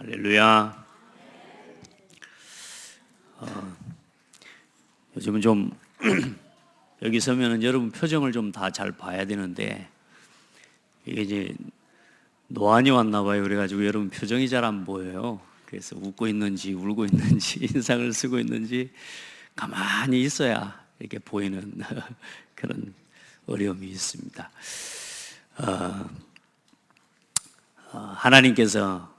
할렐루야. 요즘은 좀 여기 서면은 여러분 표정을 좀 다 잘 봐야 되는데 이게 이제 노안이 왔나 봐요. 그래가지고 여러분 표정이 잘 안 보여요. 그래서 웃고 있는지 울고 있는지 인상을 쓰고 있는지 가만히 있어야 이렇게 보이는 그런 어려움이 있습니다. 하나님께서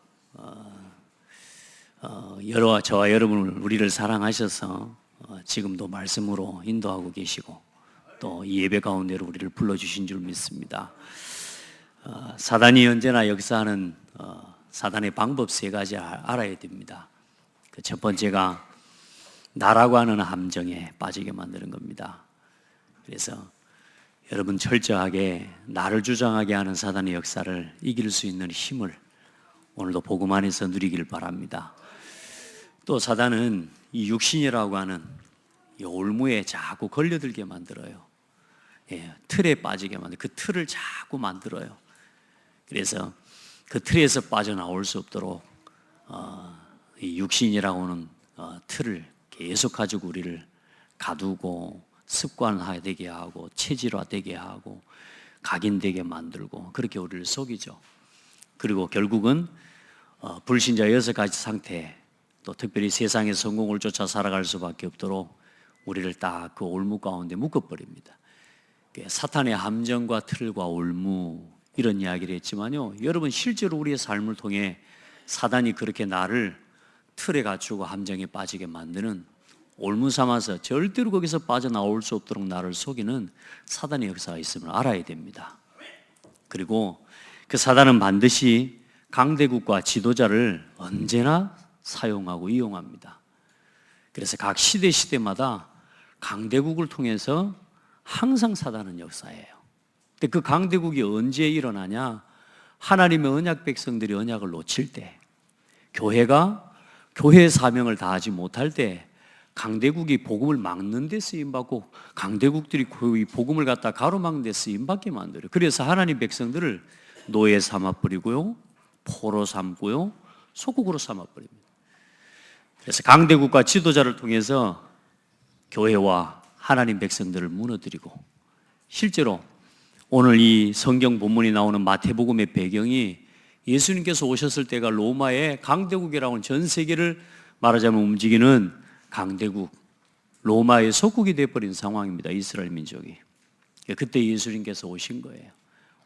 저와 여러분을 우리를 사랑하셔서 지금도 말씀으로 인도하고 계시고 또 이 예배 가운데로 우리를 불러주신 줄 믿습니다. 사단이 언제나 역사하는 사단의 방법 세 가지 알아야 됩니다. 그 첫 번째가 나라고 하는 함정에 빠지게 만드는 겁니다. 그래서 여러분 철저하게 나를 주장하게 하는 사단의 역사를 이길 수 있는 힘을 오늘도 복음 안에서 누리길 바랍니다. 또 사단은 이 육신이라고 하는 이 올무에 자꾸 걸려들게 만들어요. 틀에 빠지게 만들어요. 그 틀을 자꾸 만들어요. 그래서 그 틀에서 빠져나올 수 없도록 이 육신이라고 하는 틀을 계속 가지고 우리를 가두고 습관화되게 하고 체질화되게 하고 각인되게 만들고 그렇게 우리를 속이죠. 그리고 결국은 불신자 6가지 상태, 또 특별히 세상의 성공을 쫓아 살아갈 수밖에 없도록 우리를 딱 그 올무 가운데 묶어버립니다. 사탄의 함정과 틀과 올무 이런 이야기를 했지만요, 여러분 실제로 우리의 삶을 통해 사단이 그렇게 나를 틀에 갖추고 함정에 빠지게 만드는 올무 삼아서 절대로 거기서 빠져나올 수 없도록 나를 속이는 사단의 역사가 있음을 알아야 됩니다. 그리고 그 사단은 반드시 강대국과 지도자를 언제나 사용하고 이용합니다. 그래서 각 시대마다 강대국을 통해서 항상 사단은 역사예요. 근데 그 강대국이 언제 일어나냐? 하나님의 언약 백성들이 언약을 놓칠 때, 교회가 교회의 사명을 다하지 못할 때 강대국이 복음을 막는 데 쓰임받고 강대국들이 그 복음을 갖다 가로막는 데 쓰임받게 만들어요. 그래서 하나님 백성들을 노예 삼아버리고요, 포로 삼고요, 소국으로 삼아버립니다. 그래서 강대국과 지도자를 통해서 교회와 하나님 백성들을 무너뜨리고, 실제로 오늘 이 성경 본문이 나오는 마태복음의 배경이 예수님께서 오셨을 때가 로마의 강대국이라고 하는 전 세계를 말하자면 움직이는 강대국, 로마의 속국이 되어버린 상황입니다. 이스라엘 민족이. 그때 예수님께서 오신 거예요.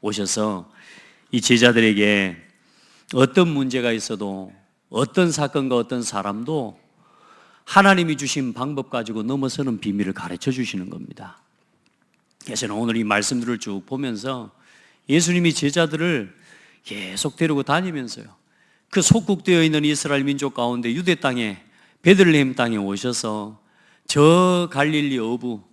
오셔서 이 제자들에게 어떤 문제가 있어도 어떤 사건과 어떤 사람도 하나님이 주신 방법 가지고 넘어서는 비밀을 가르쳐 주시는 겁니다. 그래서 오늘 이 말씀들을 쭉 보면서 예수님이 제자들을 계속 데리고 다니면서요, 그 속국되어 있는 이스라엘 민족 가운데 유대 땅에 베들레헴 땅에 오셔서 저 갈릴리 어부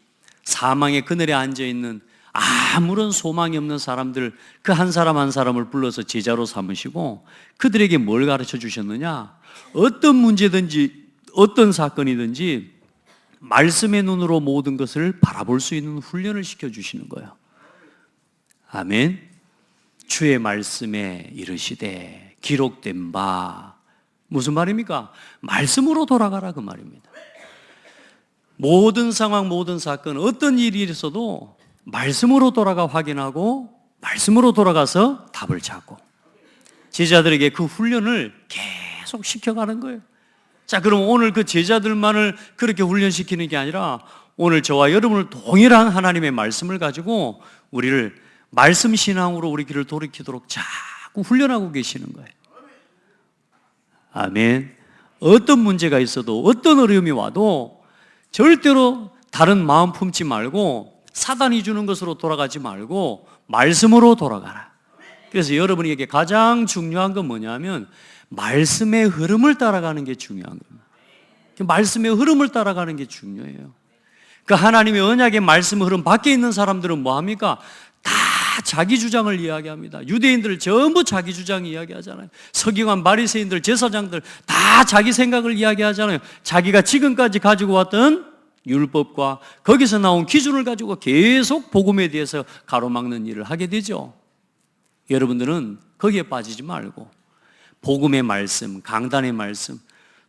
사망의 그늘에 앉아있는 아무런 소망이 없는 사람들, 그 한 사람 한 사람을 불러서 제자로 삼으시고 그들에게 뭘 가르쳐 주셨느냐? 어떤 문제든지 어떤 사건이든지 말씀의 눈으로 모든 것을 바라볼 수 있는 훈련을 시켜주시는 거예요. 아멘. 주의 말씀에 이르시되 기록된 바, 무슨 말입니까? 말씀으로 돌아가라 그 말입니다. 모든 상황, 모든 사건, 어떤 일이 있어도 말씀으로 돌아가 확인하고 말씀으로 돌아가서 답을 찾고, 제자들에게 그 훈련을 계속 시켜가는 거예요. 자, 그럼 오늘 그 제자들만을 그렇게 훈련시키는 게 아니라 오늘 저와 여러분을 동일한 하나님의 말씀을 가지고 우리를 말씀 신앙으로 우리 길을 돌이키도록 자꾸 훈련하고 계시는 거예요. 아멘. 어떤 문제가 있어도 어떤 어려움이 와도 절대로 다른 마음 품지 말고 사단이 주는 것으로 돌아가지 말고 말씀으로 돌아가라. 그래서 여러분에게 가장 중요한 건 뭐냐면 말씀의 흐름을 따라가는 게 중요한 겁니다. 말씀의 흐름을 따라가는 게 중요해요. 그 하나님의 언약의 말씀 흐름 밖에 있는 사람들은 뭐합니까? 다 자기 주장을 이야기합니다. 유대인들 전부 자기 주장 이야기하잖아요. 서기관, 바리새인들, 제사장들 다 자기 생각을 이야기하잖아요. 자기가 지금까지 가지고 왔던 율법과 거기서 나온 기준을 가지고 계속 복음에 대해서 가로막는 일을 하게 되죠. 여러분들은 거기에 빠지지 말고 복음의 말씀, 강단의 말씀,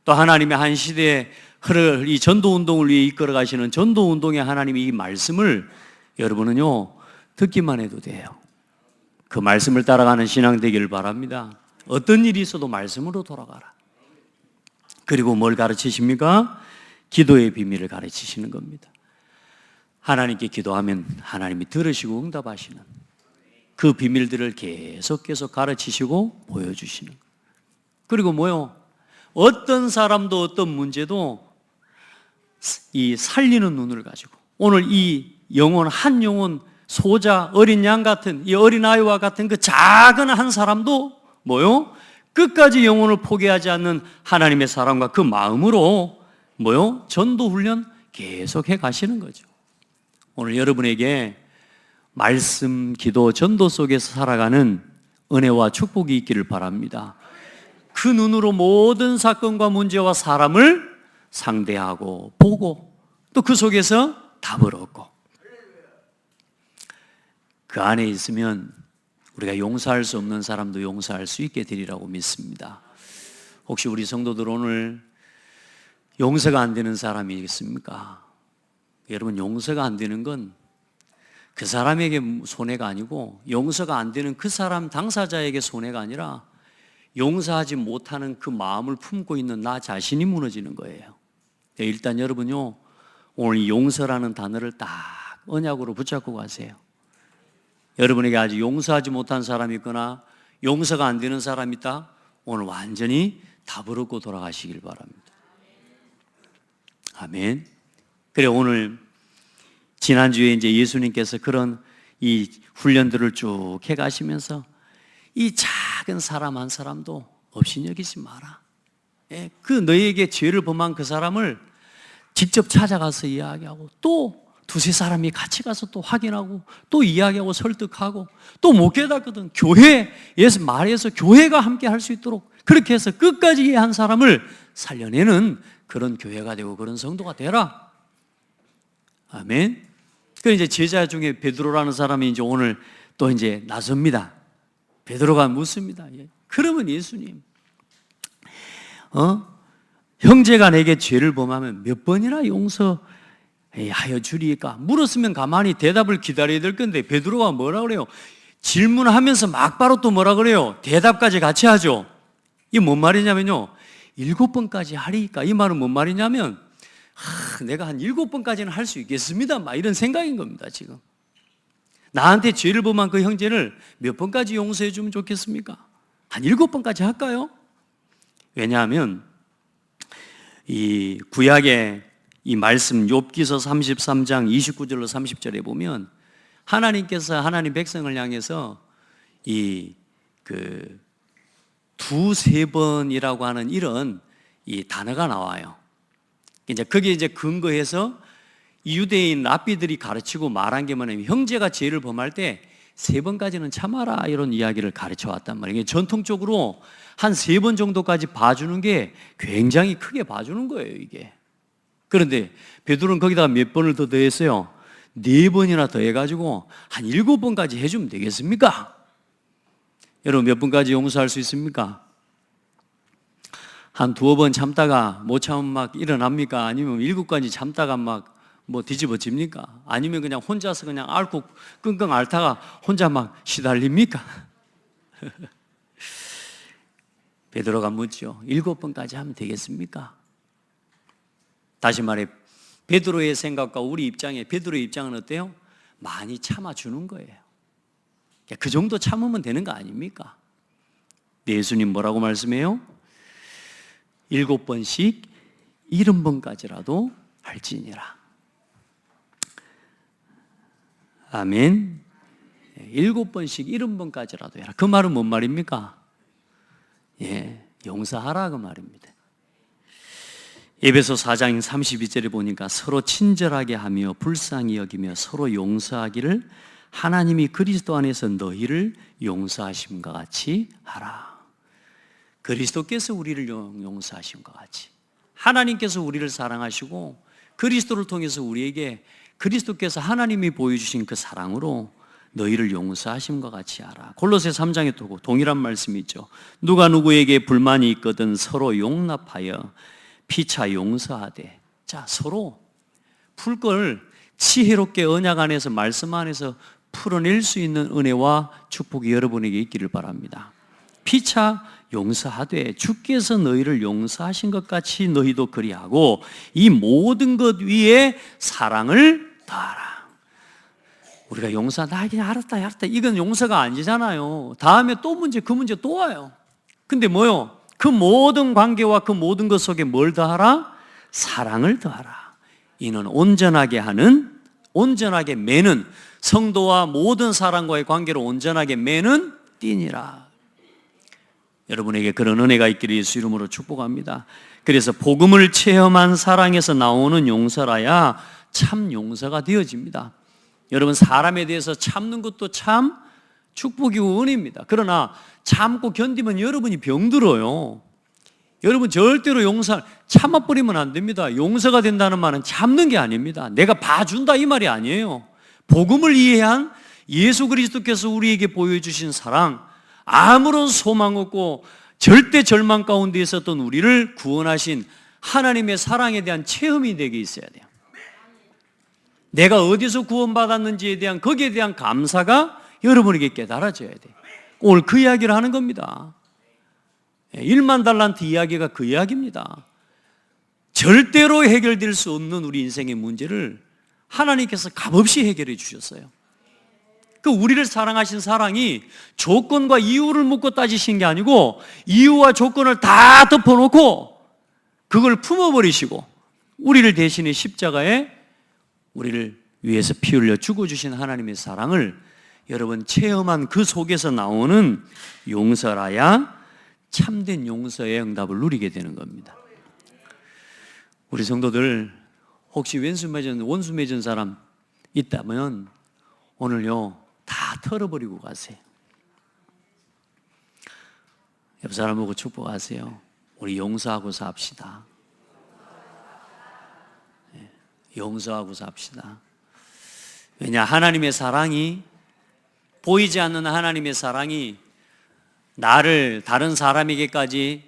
또 하나님의 한 시대에 흐를 이 전도운동을 위해 이끌어 가시는 전도운동의 하나님의 이 말씀을 여러분은요 듣기만 해도 돼요. 그 말씀을 따라가는 신앙 되기를 바랍니다. 어떤 일이 있어도 말씀으로 돌아가라. 그리고 뭘 가르치십니까? 기도의 비밀을 가르치시는 겁니다. 하나님께 기도하면 하나님이 들으시고 응답하시는 그 비밀들을 계속 가르치시고 보여주시는. 그리고 뭐요? 어떤 사람도 어떤 문제도 이 살리는 눈을 가지고 오늘 이 영혼, 한 영혼, 소자, 어린 양 같은 이 어린아이와 같은 그 작은 한 사람도 뭐요? 끝까지 영혼을 포기하지 않는 하나님의 사랑과 그 마음으로 뭐요? 전도 훈련 계속해 가시는 거죠. 오늘 여러분에게 말씀, 기도, 전도 속에서 살아가는 은혜와 축복이 있기를 바랍니다. 그 눈으로 모든 사건과 문제와 사람을 상대하고 보고 또 그 속에서 답을 얻고 그 안에 있으면 우리가 용서할 수 없는 사람도 용서할 수 있게 되리라고 믿습니다. 혹시 우리 성도들 오늘 용서가 안 되는 사람이 있습니까? 여러분, 용서가 안 되는 건 그 사람에게 손해가 아니고 용서가 안 되는 그 사람 당사자에게 손해가 아니라 용서하지 못하는 그 마음을 품고 있는 나 자신이 무너지는 거예요. 일단 여러분요, 오늘 이 용서라는 단어를 딱 언약으로 붙잡고 가세요. 여러분에게 아직 용서하지 못한 사람이 있거나 용서가 안 되는 사람이 있다? 오늘 완전히 답을 얻고 돌아가시길 바랍니다. 아멘. 그래, 오늘 지난주에 이제 예수님께서 그런 이 훈련들을 쭉 해가시면서 이 작은 사람 한 사람도 없이 여기지 마라. 예, 그 너희에게 죄를 범한 그 사람을 직접 찾아가서 이야기하고 또 두세 사람이 같이 가서 또 확인하고 또 이야기하고 설득하고 또 못 깨닫거든. 교회에서 말해서 교회가 함께 할 수 있도록 그렇게 해서 끝까지 한 사람을 살려내는 그런 교회가 되고 그런 성도가 되라. 아멘. 그 이제 제자 중에 베드로라는 사람이 이제 오늘 또 이제 나섭니다. 베드로가 묻습니다. 그러면 예수님, 형제가 내게 죄를 범하면 몇 번이나 용서하여 주리까? 물었으면 가만히 대답을 기다려야 될 건데 베드로가 뭐라 그래요? 질문하면서 막바로 또 뭐라 그래요? 대답까지 같이 하죠. 이게 뭔 말이냐면요, 7번까지 하리까? 이 말은 뭔 말이냐면 내가 한 7번까지는 할 수 있겠습니다, 막 이런 생각인 겁니다. 지금 나한테 죄를 범한 그 형제를 몇 번까지 용서해 주면 좋겠습니까? 한 7번까지 할까요? 왜냐하면 이 구약의 이 말씀 욥기서 33장 29절로 30절에 보면 하나님께서 하나님 백성을 향해서 이 그 두세 번이라고 하는 이런 이 단어가 나와요. 이제 거기에 이제 근거해서 유대인 랍비들이 가르치고 말한 게 뭐냐면 형제가 죄를 범할 때 3번까지는 참아라, 이런 이야기를 가르쳐 왔단 말이에요. 전통적으로 한 3번 정도까지 봐주는 게 굉장히 크게 봐주는 거예요, 이게. 그런데 베드로는 거기다가 몇 번을 더 더했어요. 4번이나 더해가지고 한 7번까지 해주면 되겠습니까? 여러분, 몇 번까지 용서할 수 있습니까? 한 2번 참다가 못 참으면 막 일어납니까? 아니면 7까지 참다가 막 뭐 뒤집어집니까? 아니면 그냥 혼자서 그냥 앓고 끙끙 앓다가 혼자 막 시달립니까? 베드로가 묻죠. 7번까지 하면 되겠습니까? 다시 말해, 베드로의 생각과 우리 입장에, 베드로의 입장은 어때요? 많이 참아주는 거예요. 그 정도 참으면 되는 거 아닙니까? 예수님 뭐라고 말씀해요? 7번씩 70번까지라도 할지니라. 아멘. 7번씩 70번까지라도 해라. 그 말은 뭔 말입니까? 용서하라, 그 말입니다. 에베소 4장 32절에 보니까 서로 친절하게 하며 불쌍히 여기며 서로 용서하기를 하나님이 그리스도 안에서 너희를 용서하심과 같이 하라. 그리스도께서 우리를 용서하심과 같이, 하나님께서 우리를 사랑하시고 그리스도를 통해서 우리에게 그리스도께서 하나님이 보여주신 그 사랑으로 너희를 용서하심과 같이 하라. 골로새 3장에 또 동일한 말씀이 있죠. 누가 누구에게 불만이 있거든 서로 용납하여 피차 용서하되. 자, 서로 풀 걸 지혜롭게 언약 안에서 말씀 안에서 풀어낼 수 있는 은혜와 축복이 여러분에게 있기를 바랍니다. 피차 용서하되 주께서 너희를 용서하신 것 같이 너희도 그리하고 이 모든 것 위에 사랑을 더하라. 우리가 용서한다, 그냥 알았다 이건 용서가 아니잖아요. 다음에 또 그 문제 또 와요. 근데 뭐요? 그 모든 관계와 그 모든 것 속에 뭘 더하라? 사랑을 더하라. 이는 온전하게 매는, 성도와 모든 사람과의 관계를 온전하게 매는 띠니라. 여러분에게 그런 은혜가 있기를 예수 이름으로 축복합니다. 그래서 복음을 체험한 사랑에서 나오는 용서라야 참 용서가 되어집니다. 여러분, 사람에 대해서 참는 것도 참 축복이고 은혜입니다. 그러나 참고 견디면 여러분이 병들어요. 여러분, 절대로 참아버리면 안 됩니다. 용서가 된다는 말은 참는 게 아닙니다. 내가 봐준다 이 말이 아니에요. 복음을 이해한 예수 그리스도께서 우리에게 보여주신 사랑, 아무런 소망 없고 절대 절망 가운데 있었던 우리를 구원하신 하나님의 사랑에 대한 체험이 되게 있어야 돼요. 내가 어디서 구원받았는지에 대한, 거기에 대한 감사가 여러분에게 깨달아져야 돼요. 오늘 그 이야기를 하는 겁니다. 1만 달란트 이야기가 그 이야기입니다. 절대로 해결될 수 없는 우리 인생의 문제를 하나님께서 값없이 해결해 주셨어요. 그 우리를 사랑하신 사랑이 조건과 이유를 묻고 따지신 게 아니고 이유와 조건을 다 덮어놓고 그걸 품어버리시고 우리를 대신해 십자가에 우리를 위해서 피 흘려 죽어주신 하나님의 사랑을 여러분 체험한 그 속에서 나오는 용서라야 참된 용서의 응답을 누리게 되는 겁니다. 우리 성도들 혹시 원수 맺은 사람 있다면 오늘요 다 털어버리고 가세요. 옆 사람 보고 축복하세요. 우리 용서하고 삽시다. 용서하고 삽시다. 왜냐, 하나님의 사랑이, 보이지 않는 하나님의 사랑이 나를 다른 사람에게까지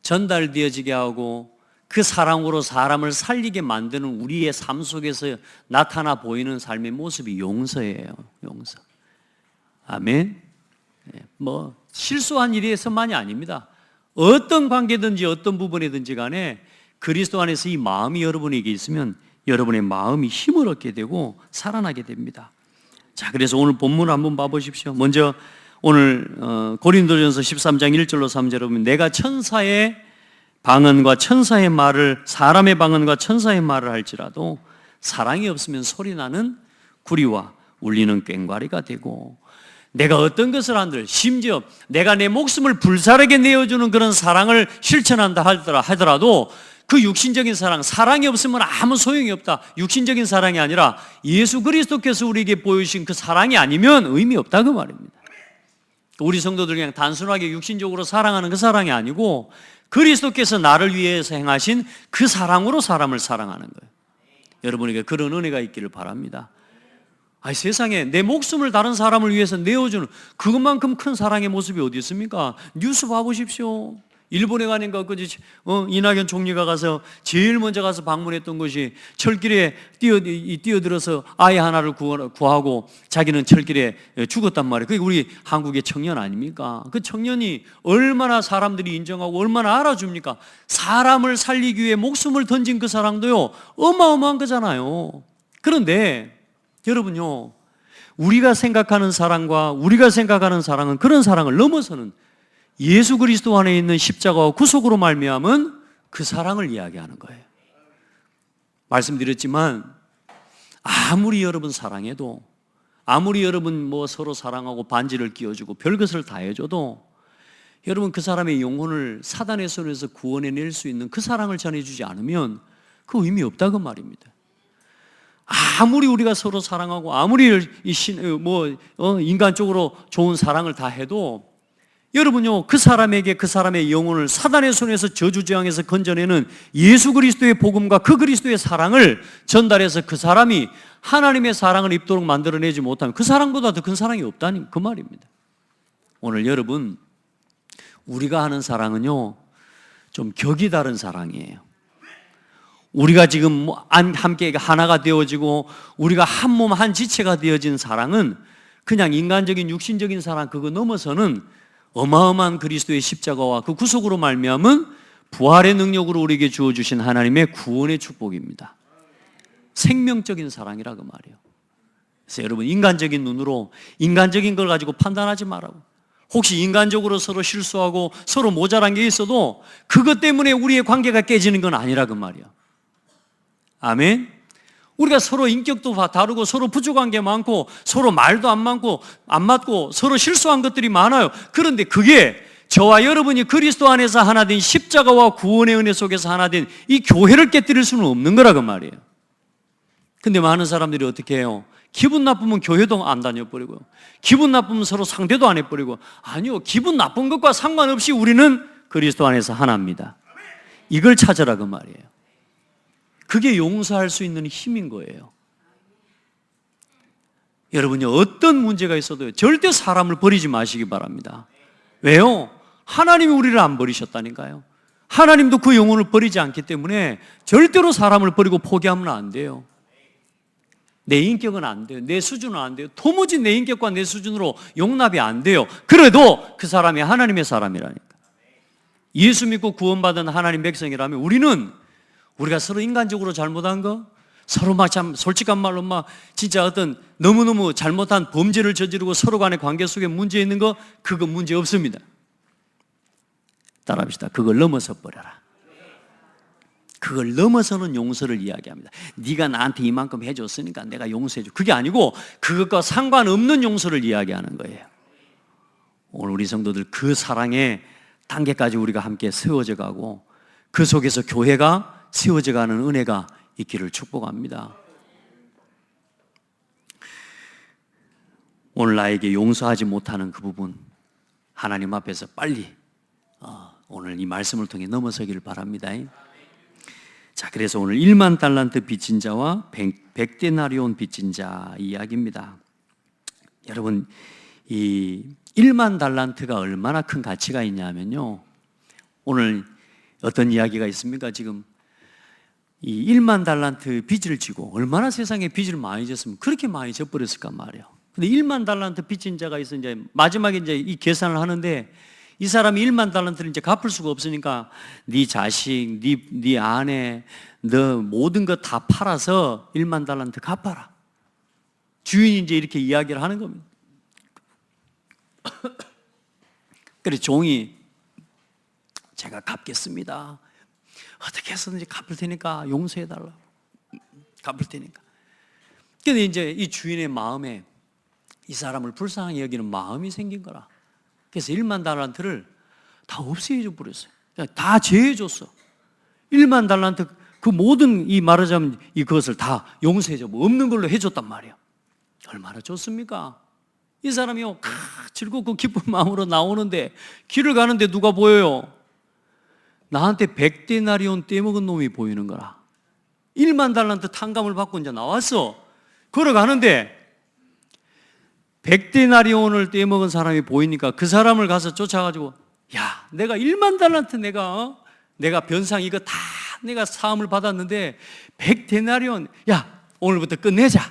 전달되어지게 하고 그 사랑으로 사람을 살리게 만드는 우리의 삶 속에서 나타나 보이는 삶의 모습이 용서예요. 용서. 아멘. 뭐 실수한 일에서만이 아닙니다. 어떤 관계든지 어떤 부분이든지 간에 그리스도 안에서 이 마음이 여러분에게 있으면 여러분의 마음이 힘을 얻게 되고 살아나게 됩니다. 자, 그래서 오늘 본문 한번 봐보십시오. 먼저 오늘 고린도전서 13장 1절로 3절에 보면 내가 천사의 방언과 천사의 말을, 사람의 방언과 천사의 말을 할지라도 사랑이 없으면 소리나는 구리와 울리는 꽹과리가 되고, 내가 어떤 것을 한들 심지어 내가 내 목숨을 불사르게 내어주는 그런 사랑을 실천한다 하더라도 그 육신적인 사랑이 없으면 아무 소용이 없다. 육신적인 사랑이 아니라 예수 그리스도께서 우리에게 보여주신 그 사랑이 아니면 의미 없다 그 말입니다. 우리 성도들 그냥 단순하게 육신적으로 사랑하는 그 사랑이 아니고 그리스도께서 나를 위해서 행하신 그 사랑으로 사람을 사랑하는 거예요. 여러분에게 그런 은혜가 있기를 바랍니다. 아니, 세상에 내 목숨을 다른 사람을 위해서 내어주는 그것만큼 큰 사랑의 모습이 어디 있습니까? 뉴스 봐보십시오. 일본에 가니까 이낙연 총리가 가서 제일 먼저 가서 방문했던 것이 철길에 뛰어들어서 아이 하나를 구하고 자기는 철길에 죽었단 말이에요. 그게 우리 한국의 청년 아닙니까? 그 청년이 얼마나 사람들이 인정하고 얼마나 알아줍니까? 사람을 살리기 위해 목숨을 던진 그 사랑도요 어마어마한 거잖아요. 그런데 여러분요, 우리가 생각하는 사랑과 우리가 생각하는 사랑은 그런 사랑을 넘어서는 예수 그리스도 안에 있는 십자가와 구속으로 말미암은 그 사랑을 이야기하는 거예요. 말씀드렸지만 아무리 여러분 사랑해도, 아무리 여러분 서로 사랑하고 반지를 끼워주고 별것을 다 해줘도 여러분 그 사람의 영혼을 사단의 손에서 구원해낼 수 있는 그 사랑을 전해주지 않으면 그 의미 없다 그 말입니다. 아무리 우리가 서로 사랑하고 아무리 인간적으로 좋은 사랑을 다 해도 여러분요, 그 사람에게 그 사람의 영혼을 사단의 손에서 저주재앙에서 건져내는 예수 그리스도의 복음과 그 그리스도의 사랑을 전달해서 그 사람이 하나님의 사랑을 입도록 만들어내지 못하면 그 사랑보다 더 큰 사랑이 없다니 그 말입니다. 오늘 여러분, 우리가 하는 사랑은요, 좀 격이 다른 사랑이에요. 우리가 지금 함께 하나가 되어지고 우리가 한 몸 한 지체가 되어진 사랑은 그냥 인간적인 육신적인 사랑 그거 넘어서는 어마어마한 그리스도의 십자가와 그 구속으로 말미암은 부활의 능력으로 우리에게 주어주신 하나님의 구원의 축복입니다. 생명적인 사랑이라 그 말이에요. 그래서 여러분, 인간적인 눈으로 인간적인 걸 가지고 판단하지 말라고. 혹시 인간적으로 서로 실수하고 서로 모자란 게 있어도 그것 때문에 우리의 관계가 깨지는 건 아니라 그 말이야. 아멘. 우리가 서로 인격도 다르고 서로 부족한 게 많고 서로 말도 안 맞고 서로 실수한 것들이 많아요. 그런데 그게 저와 여러분이 그리스도 안에서 하나 된 십자가와 구원의 은혜 속에서 하나 된 이 교회를 깨뜨릴 수는 없는 거라 그 말이에요. 근데 많은 사람들이 어떻게 해요? 기분 나쁘면 교회도 안 다녀버리고요. 기분 나쁘면 서로 상대도 안 해버리고. 아니요, 기분 나쁜 것과 상관없이 우리는 그리스도 안에서 하나입니다. 이걸 찾으라 그 말이에요. 그게 용서할 수 있는 힘인 거예요. 여러분요, 어떤 문제가 있어도 절대 사람을 버리지 마시기 바랍니다. 왜요? 하나님이 우리를 안 버리셨다니까요. 하나님도 그 영혼을 버리지 않기 때문에 절대로 사람을 버리고 포기하면 안 돼요. 내 인격은 안 돼요. 내 수준은 안 돼요. 도무지 내 인격과 내 수준으로 용납이 안 돼요. 그래도 그 사람이 하나님의 사람이라니까. 예수 믿고 구원받은 하나님 백성이라면 우리가 서로 인간적으로 잘못한 거, 서로 막 참 솔직한 말로 막 진짜 어떤 너무너무 잘못한 범죄를 저지르고 서로 간의 관계 속에 문제 있는 거, 그거 문제 없습니다. 따라합시다. 그걸 넘어서 버려라. 그걸 넘어서는 용서를 이야기합니다. 네가 나한테 이만큼 해줬으니까 내가 용서해줘. 그게 아니고 그것과 상관없는 용서를 이야기하는 거예요. 오늘 우리 성도들 그 사랑의 단계까지 우리가 함께 세워져 가고 그 속에서 교회가 세워져 가는 은혜가 있기를 축복합니다. 오늘 나에게 용서하지 못하는 그 부분 하나님 앞에서 빨리 오늘 이 말씀을 통해 넘어서기를 바랍니다. 자, 그래서 오늘 1만 달란트 빚진 자와 100데나리온 빚진 자 이야기입니다. 여러분, 이 1만 달란트가 얼마나 큰 가치가 있냐면요, 오늘 어떤 이야기가 있습니까? 지금 이 1만 달란트 빚을 지고 얼마나 세상에 빚을 많이 졌으면 그렇게 많이 져버렸을까 말이에요. 근데 1만 달란트 빚진 자가 있어 이제 마지막에 이제 이 계산을 하는데 이 사람이 1만 달란트를 이제 갚을 수가 없으니까 네 자식, 네 아내, 너 모든 것 다 팔아서 1만 달란트 갚아라. 주인이 이제 이렇게 이야기를 하는 겁니다. 그래서 종이 제가 갚겠습니다. 어떻게 해서든지 갚을 테니까 용서해달라. 갚을 테니까. 근데 이제 이 주인의 마음에 이 사람을 불쌍하게 여기는 마음이 생긴 거라. 그래서 1만 달란트를 다 없애줘 버렸어요. 다 제해줬어. 1만 달란트 그 모든 이 말하자면 이것을 다 용서해줘. 뭐 없는 걸로 해줬단 말이에요. 얼마나 좋습니까? 이 사람이요, 즐겁고 기쁜 마음으로 나오는데 길을 가는데 누가 보여요? 나한테 100데나리온 떼먹은 놈이 보이는 거라. 1만 달란트 탕감을 받고 이제 나왔어. 걸어가는데 100데나리온을 떼먹은 사람이 보이니까 그 사람을 가서 쫓아가지고, 야, 내가 1만 달란트 내가 변상 이거 다 내가 사함을 받았는데 100데나리온, 야, 오늘부터 끝내자.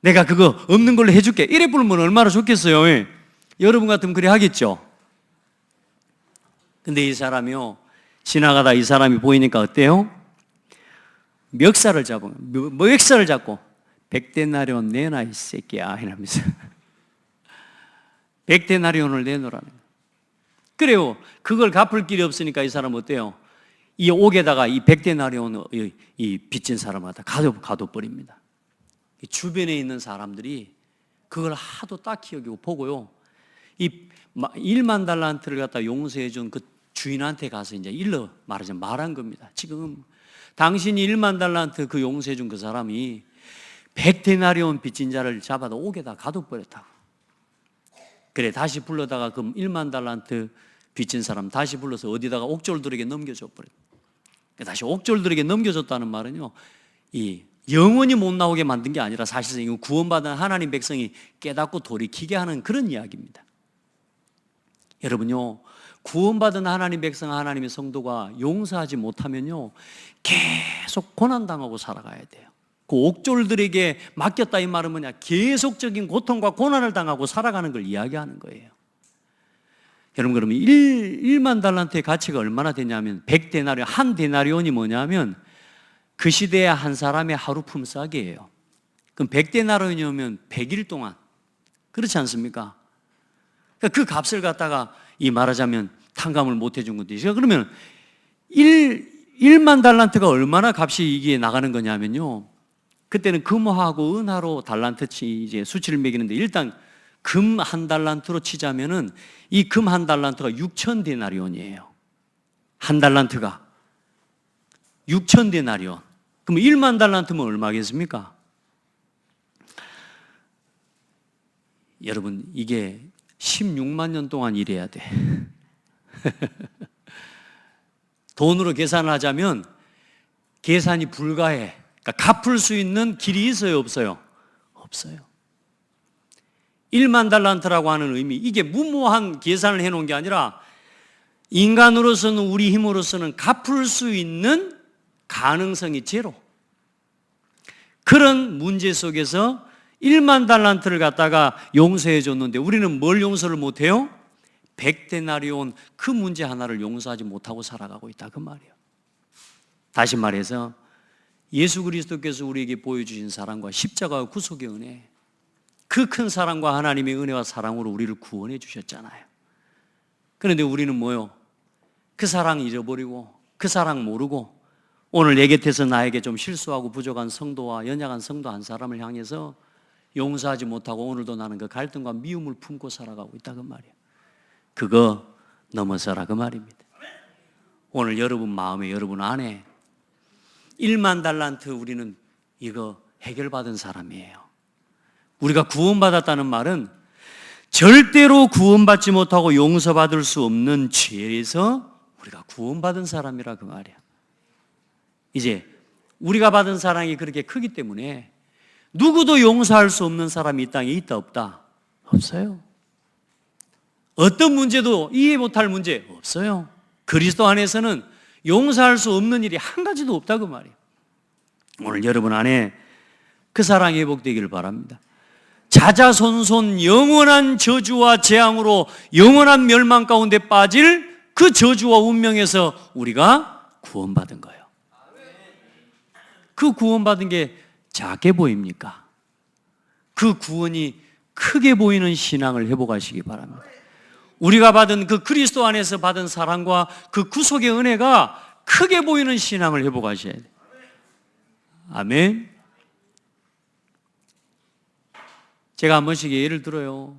내가 그거 없는 걸로 해줄게. 이래 부르면 얼마나 좋겠어요. 여러분 같으면 그래 하겠죠. 근데 이 사람이요, 지나가다 이 사람이 보이니까 어때요? 멱살을 잡고 100데나리온 내놔 이 새끼야 이러면서 100데나리온을 내놓으라는 거예요. 그래요. 그걸 갚을 길이 없으니까 이 사람은 어때요? 이 옥에다가 이 100데나리온 이 빚진 사람을 다 가둬버립니다. 주변에 있는 사람들이 그걸 하도 딱히 여기고 보고요, 이 1만 달란트를 갖다 용서해 준 그 주인한테 가서 이제 일러 말하자면 말한 겁니다. 지금 당신이 1만 달란트 그 용서해 준 그 사람이 100데나리온 빚진 자를 잡아다 옥에다 가둬버렸다고. 그래, 다시 불러다가 그 1만 달란트 빚진 사람 다시 불러서 어디다가 옥졸들에게 넘겨줘 버려. 다시 옥졸들에게 넘겨줬다는 말은요, 이 영원히 못 나오게 만든 게 아니라 사실상 이거 구원받은 하나님 백성이 깨닫고 돌이키게 하는 그런 이야기입니다. 여러분요, 구원받은 하나님 백성, 하나님의 성도가 용서하지 못하면요, 계속 고난당하고 살아가야 돼요. 그 옥졸들에게 맡겼다 이 말은 뭐냐? 계속적인 고통과 고난을 당하고 살아가는 걸 이야기하는 거예요. 여러분, 그러면 1만 달란트의 가치가 얼마나 되냐면 100데나리온, 한 데나리온이 뭐냐면 그 시대의 한 사람의 하루 품삯이에요. 그럼 100데나리온이면 100일 동안, 그렇지 않습니까? 그 값을 갖다가 이 말하자면 탕감을 못 해준 건데, 그러면 1만 달란트가 얼마나 값이 이게 나가는 거냐면요, 그때는 금하고 은하로 달란트치 이제 수치를 매기는데, 일단 금 한 달란트로 치자면은 이 금 한 달란트가 6천 데나리온이에요. 한 달란트가 6천 데나리온. 그럼 1만 달란트면 얼마겠습니까? 여러분, 이게 16만 년 동안 일해야 돼. 돈으로 계산을 하자면 계산이 불가해. 그러니까 갚을 수 있는 길이 있어요, 없어요? 없어요. 1만 달란트라고 하는 의미, 이게 무모한 계산을 해놓은 게 아니라 인간으로서는, 우리 힘으로서는 갚을 수 있는 가능성이 제로. 그런 문제 속에서 1만 달란트를 갖다가 용서해 줬는데 우리는 뭘 용서를 못해요? 100데나리온 그 문제 하나를 용서하지 못하고 살아가고 있다, 그 말이에요. 다시 말해서 예수 그리스도께서 우리에게 보여주신 사랑과 십자가와 구속의 은혜, 그 큰 사랑과 하나님의 은혜와 사랑으로 우리를 구원해 주셨잖아요. 그런데 우리는 뭐요? 그 사랑 잊어버리고 그 사랑 모르고 오늘 내 곁에서 나에게 좀 실수하고 부족한 성도와 연약한 성도 한 사람을 향해서 용서하지 못하고 오늘도 나는 그 갈등과 미움을 품고 살아가고 있다, 그 말이에요. 그거 넘어서라, 그 말입니다. 오늘 여러분 마음에, 여러분 안에 1만 달란트 우리는 이거 해결받은 사람이에요. 우리가 구원받았다는 말은 절대로 구원받지 못하고 용서받을 수 없는 죄에서 우리가 구원받은 사람이라, 그 말이야. 이제 우리가 받은 사랑이 그렇게 크기 때문에 누구도 용서할 수 없는 사람이 이 땅에 있다, 없다? 없어요. 어떤 문제도 이해 못할 문제 없어요. 그리스도 안에서는 용서할 수 없는 일이 한 가지도 없다, 그 말이에요. 오늘 여러분 안에 그 사랑이 회복되기를 바랍니다. 자자손손 영원한 저주와 재앙으로 영원한 멸망 가운데 빠질 그 저주와 운명에서 우리가 구원받은 거예요. 그 구원받은 게 작게 보입니까? 그 구원이 크게 보이는 신앙을 회복하시기 바랍니다. 우리가 받은 그 그리스도 안에서 받은 사랑과 그 구속의 은혜가 크게 보이는 신앙을 회복하셔야 돼요. 아멘. 제가 한 번씩 예를 들어요.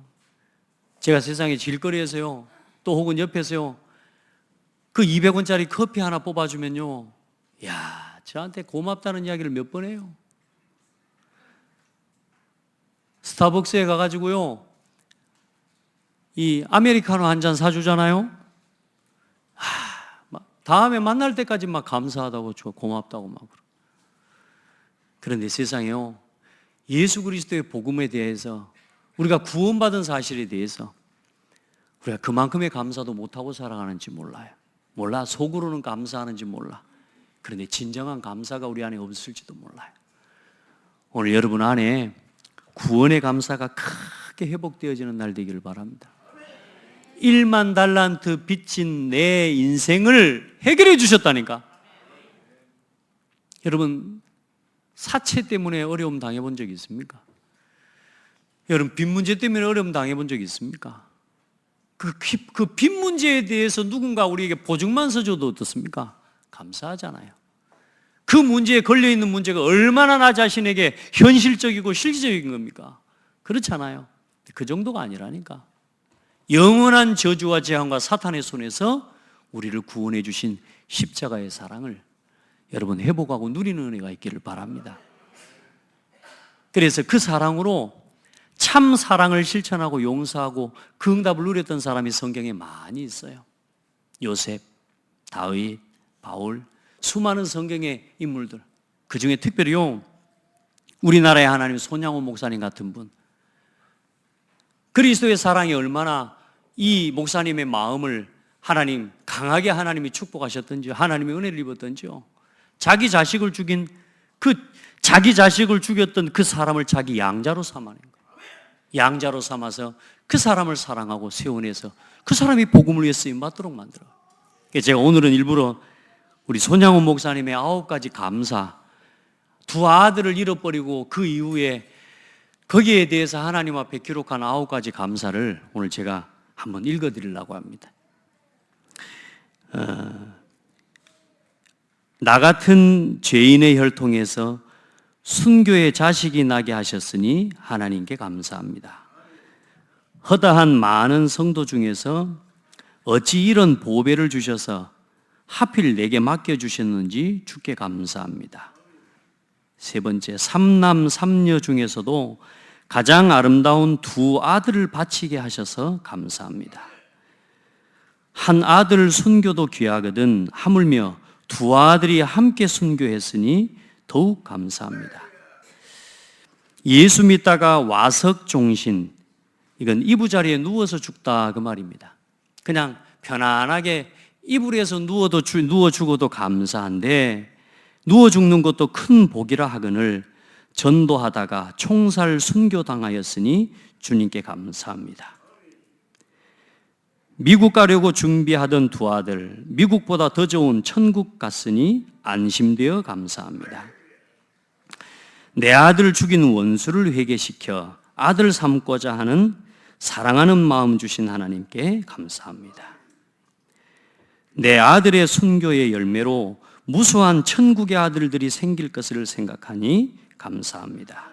제가 세상에 길거리에서요, 또 혹은 옆에서요, 그 200원짜리 커피 하나 뽑아주면요, 야, 저한테 고맙다는 이야기를 몇 번 해요. 스타벅스에 가가지고요, 이 아메리카노 한 잔 사주잖아요. 다음에 만날 때까지 막 감사하다고, 고맙다고 막. 그런데 세상에요, 예수 그리스도의 복음에 대해서, 우리가 구원받은 사실에 대해서 우리가 그만큼의 감사도 못하고 살아가는지 몰라요. 몰라. 속으로는 감사하는지 몰라. 그런데 진정한 감사가 우리 안에 없을지도 몰라요. 오늘 여러분 안에 구원의 감사가 크게 회복되어지는 날 되기를 바랍니다. 1만 달란트 빚진 내 인생을 해결해 주셨다니까. 여러분, 사채 때문에 어려움 당해본 적 있습니까? 여러분, 빚 문제 때문에 어려움 당해본 적 있습니까? 그 빚 문제에 대해서 누군가 우리에게 보증만 서줘도 어떻습니까? 감사하잖아요. 그 문제에 걸려있는 문제가 얼마나 나 자신에게 현실적이고 실질적인 겁니까? 그렇잖아요. 그 정도가 아니라니까. 영원한 저주와 재앙과 사탄의 손에서 우리를 구원해 주신 십자가의 사랑을 여러분 회복하고 누리는 은혜가 있기를 바랍니다. 그래서 그 사랑으로 참 사랑을 실천하고 용서하고 그 응답을 누렸던 사람이 성경에 많이 있어요. 요셉, 다윗, 바울, 수많은 성경의 인물들. 그 중에 특별히요, 우리나라의 하나님 손양호 목사님 같은 분, 그리스도의 사랑이 얼마나 이 목사님의 마음을 하나님 강하게 하나님이 축복하셨던지요, 하나님의 은혜를 입었던지요. 자기 자식을 죽였던 그 사람을 자기 양자로 삼아낸 거예요. 양자로 삼아서 그 사람을 사랑하고 세워내서 그 사람이 복음을 위해 쓰임 받도록 만들어요. 제가 오늘은 일부러 우리 손양호 목사님의 9가지 감사, 2 아들을 잃어버리고 그 이후에 거기에 대해서 하나님 앞에 기록한 9가지 감사를 오늘 제가 한번 읽어드리려고 합니다. 나 같은 죄인의 혈통에서 순교의 자식이 나게 하셨으니 하나님께 감사합니다. 허다한 많은 성도 중에서 어찌 이런 보배를 주셔서 하필 내게 맡겨주셨는지 주께 감사합니다. 3번째, 3남 3녀 중에서도 가장 아름다운 2 아들을 바치게 하셔서 감사합니다. 한 아들 순교도 귀하거든 하물며 2 아들이 함께 순교했으니 더욱 감사합니다. 예수 믿다가 와석종신, 이건 이부자리에 누워서 죽다 그 말입니다. 그냥 편안하게 이불에서 누워 죽어도 감사한데 누워 죽는 것도 큰 복이라 하거늘 전도하다가 총살 순교당하였으니 주님께 감사합니다. 미국 가려고 준비하던 2 아들, 미국보다 더 좋은 천국 갔으니 안심되어 감사합니다. 내 아들 죽인 원수를 회개시켜 아들 삼고자 하는 사랑하는 마음 주신 하나님께 감사합니다. 내 아들의 순교의 열매로 무수한 천국의 아들들이 생길 것을 생각하니 감사합니다.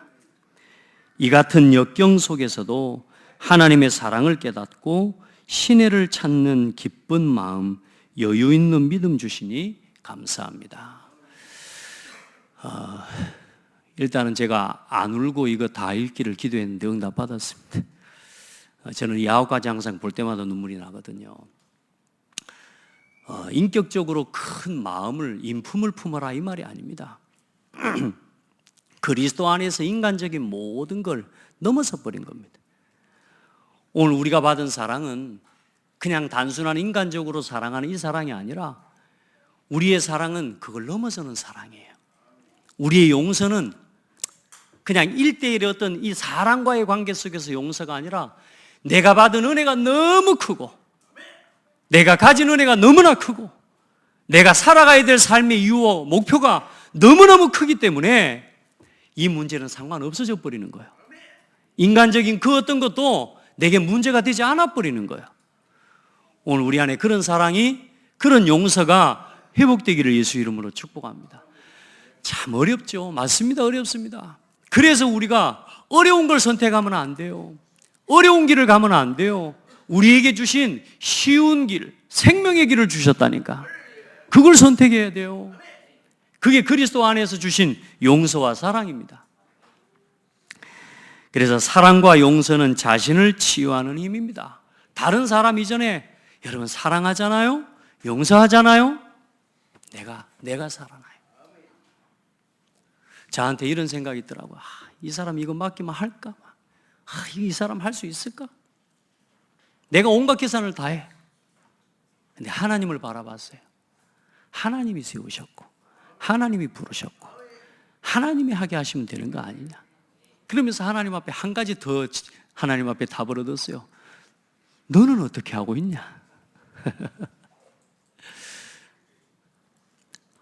이 같은 역경 속에서도 하나님의 사랑을 깨닫고 신혜를 찾는 기쁜 마음, 여유 있는 믿음 주시니 감사합니다. 일단은 제가 안 울고 이거 다 읽기를 기도했는데 응답 받았습니다. 저는 이 9가지 항상 볼 때마다 눈물이 나거든요. 인격적으로 큰 마음을, 인품을 품어라 이 말이 아닙니다. 그리스도 안에서 인간적인 모든 걸 넘어서 버린 겁니다. 오늘 우리가 받은 사랑은 그냥 단순한 인간적으로 사랑하는 이 사랑이 아니라 우리의 사랑은 그걸 넘어서는 사랑이에요. 우리의 용서는 그냥 1대1의 어떤 이 사랑과의 관계 속에서 용서가 아니라 내가 받은 은혜가 너무 크고 내가 가진 은혜가 너무나 크고 내가 살아가야 될 삶의 이유와 목표가 너무너무 크기 때문에 이 문제는 상관없어져 버리는 거예요. 인간적인 그 어떤 것도 내게 문제가 되지 않아 버리는 거예요. 오늘 우리 안에 그런 사랑이, 그런 용서가 회복되기를 예수 이름으로 축복합니다. 참 어렵죠. 맞습니다. 어렵습니다. 그래서 우리가 어려운 걸 선택하면 안 돼요. 어려운 길을 가면 안 돼요. 우리에게 주신 쉬운 길, 생명의 길을 주셨다니까. 그걸 선택해야 돼요. 그게 그리스도 안에서 주신 용서와 사랑입니다. 그래서 사랑과 용서는 자신을 치유하는 힘입니다. 다른 사람 이전에 여러분 사랑하잖아요? 용서하잖아요? 내가 살아나요. 저한테 이런 생각이 있더라고요. 이 사람 이거 맡기면 할까? 이 사람 할 수 있을까? 내가 온갖 계산을 다 해. 근데 하나님을 바라봤어요. 하나님이 세우셨고 하나님이 부르셨고 하나님이 하게 하시면 되는 거 아니냐. 그러면서 하나님 앞에 한 가지 더 하나님 앞에 답을 얻었어요. 너는 어떻게 하고 있냐?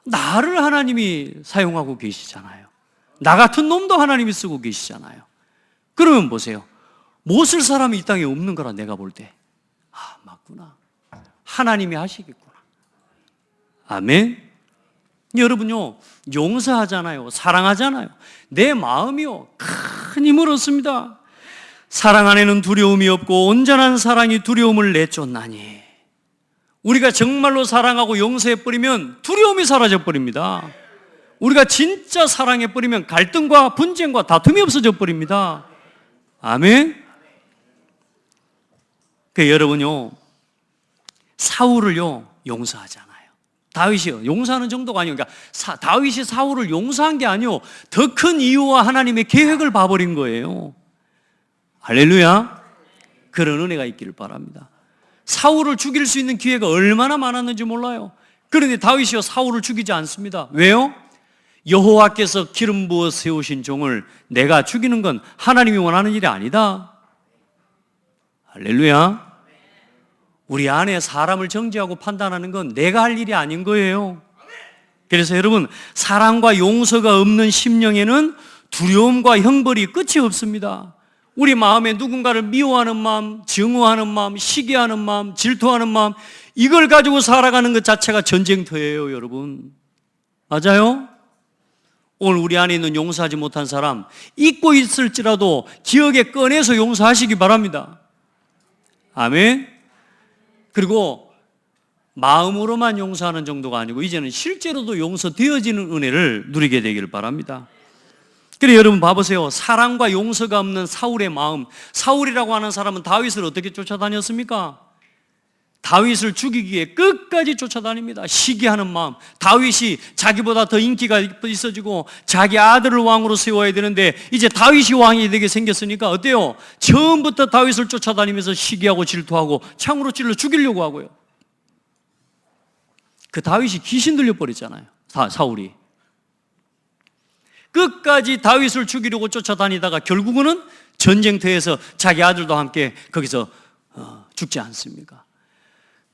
나를 하나님이 사용하고 계시잖아요. 나 같은 놈도 하나님이 쓰고 계시잖아요. 그러면 보세요. 못 쓸 사람이 이 땅에 없는 거라 내가 볼 때. 맞구나. 하나님이 하시겠구나. 아멘. 여러분요, 용서하잖아요. 사랑하잖아요. 내 마음이요, 큰 힘을 얻습니다. 사랑 안에는 두려움이 없고 온전한 사랑이 두려움을 내쫓나니. 우리가 정말로 사랑하고 용서해버리면 두려움이 사라져버립니다. 우리가 진짜 사랑해버리면 갈등과 분쟁과 다툼이 없어져 버립니다. 아멘? 여러분요, 사울을요, 용서하잖아요. 다윗이요, 용서하는 정도가 아니에요. 그러니까 다윗이 사울을 용서한 게 아니요, 더 큰 이유와 하나님의 계획을 봐버린 거예요. 할렐루야. 그런 은혜가 있기를 바랍니다. 사울을 죽일 수 있는 기회가 얼마나 많았는지 몰라요. 그런데 다윗이요, 사울을 죽이지 않습니다. 왜요? 여호와께서 기름 부어 세우신 종을 내가 죽이는 건 하나님이 원하는 일이 아니다. 할렐루야. 우리 안에 사람을 정죄하고 판단하는 건 내가 할 일이 아닌 거예요. 그래서 여러분, 사랑과 용서가 없는 심령에는 두려움과 형벌이 끝이 없습니다. 우리 마음에 누군가를 미워하는 마음, 증오하는 마음, 시기하는 마음, 질투하는 마음, 이걸 가지고 살아가는 것 자체가 전쟁터예요, 여러분. 맞아요? 오늘 우리 안에 있는 용서하지 못한 사람, 잊고 있을지라도 기억에 꺼내서 용서하시기 바랍니다. 아멘. 그리고 마음으로만 용서하는 정도가 아니고 이제는 실제로도 용서되어지는 은혜를 누리게 되기를 바랍니다. 그래, 여러분 봐보세요. 사랑과 용서가 없는 사울의 마음, 사울이라고 하는 사람은 다윗을 어떻게 쫓아다녔습니까? 다윗을 죽이기에 끝까지 쫓아다닙니다. 시기하는 마음. 다윗이 자기보다 더 인기가 있어지고 자기 아들을 왕으로 세워야 되는데 이제 다윗이 왕이 되게 생겼으니까 어때요? 처음부터 다윗을 쫓아다니면서 시기하고 질투하고 창으로 찔러 죽이려고 하고요. 그 다윗이 귀신 들려버렸잖아요, 사울이. 끝까지 다윗을 죽이려고 쫓아다니다가 결국은 전쟁터에서 자기 아들도 함께 거기서 죽지 않습니까?